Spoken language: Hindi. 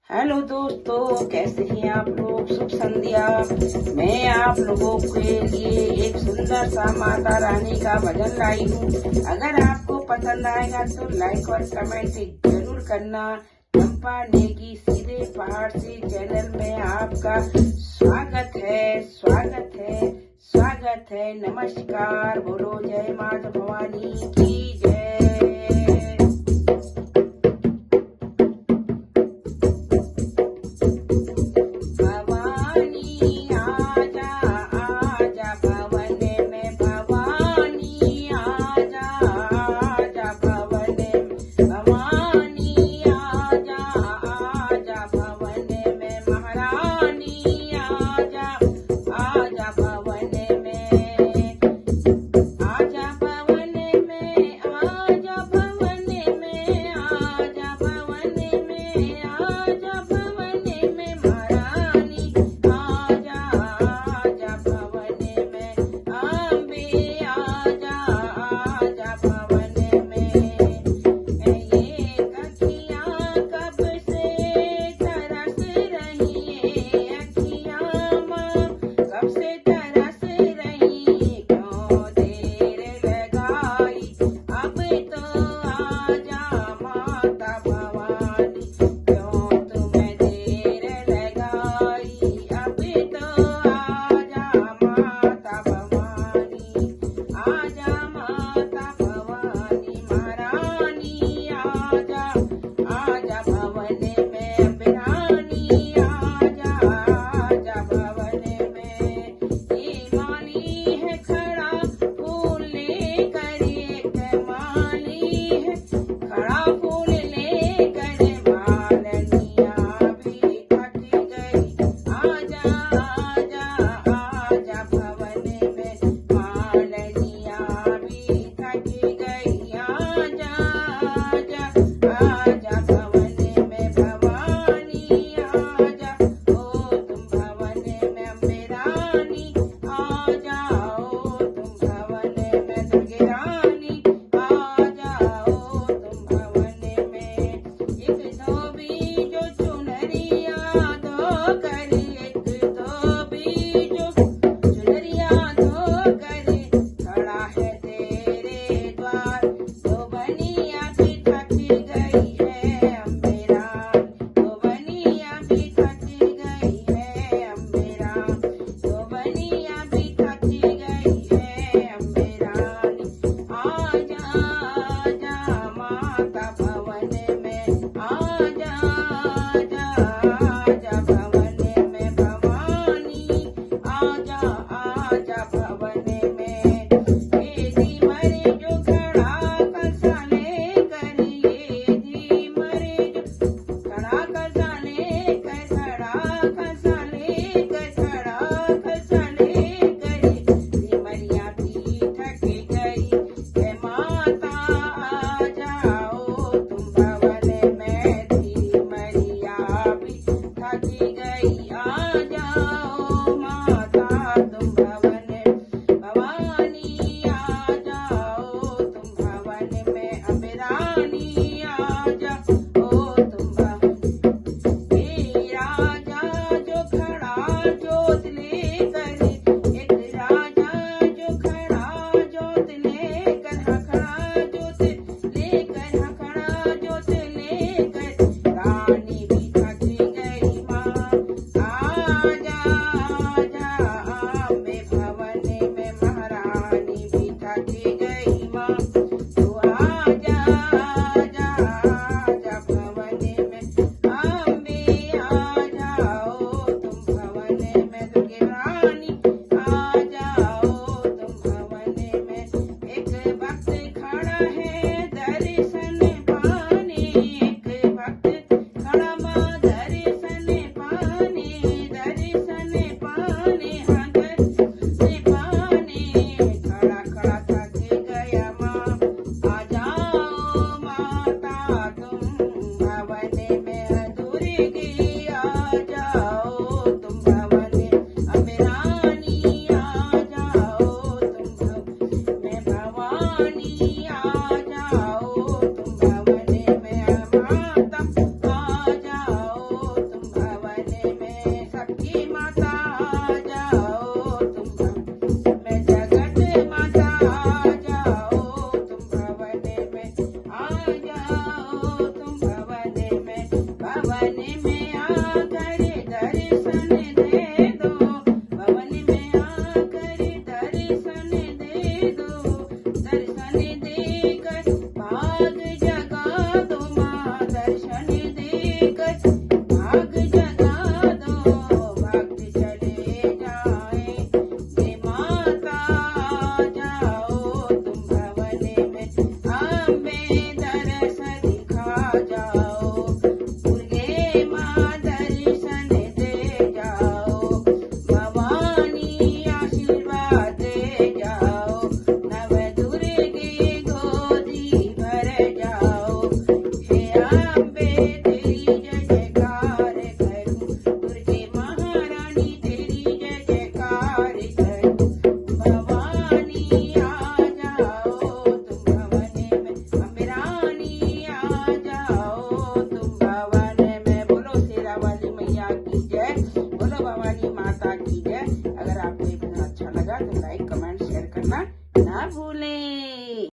हेलो दोस्तों, कैसे हैं आप लोग। शुभ संध्या। मैं आप लोगों के लिए एक सुंदर सा माता रानी का भजन लाई हूँ। अगर आपको पसंद आएगा तो लाइक और कमेंट जरूर करना। चंपा नेगी सीधे पहाड़ से चैनल में आपका स्वागत है, स्वागत है, स्वागत है। नमस्कार। बोलो जय माता भवानी की जय। भवानी आ जाओ तुम भवन में, अम्बे रानी आ जाओ तुम भवन में। बोलो शेरा वाली मैया की जय, बोलो भवानी माता की जय। अगर आपको ये भजन अच्छा लगा तो लाइक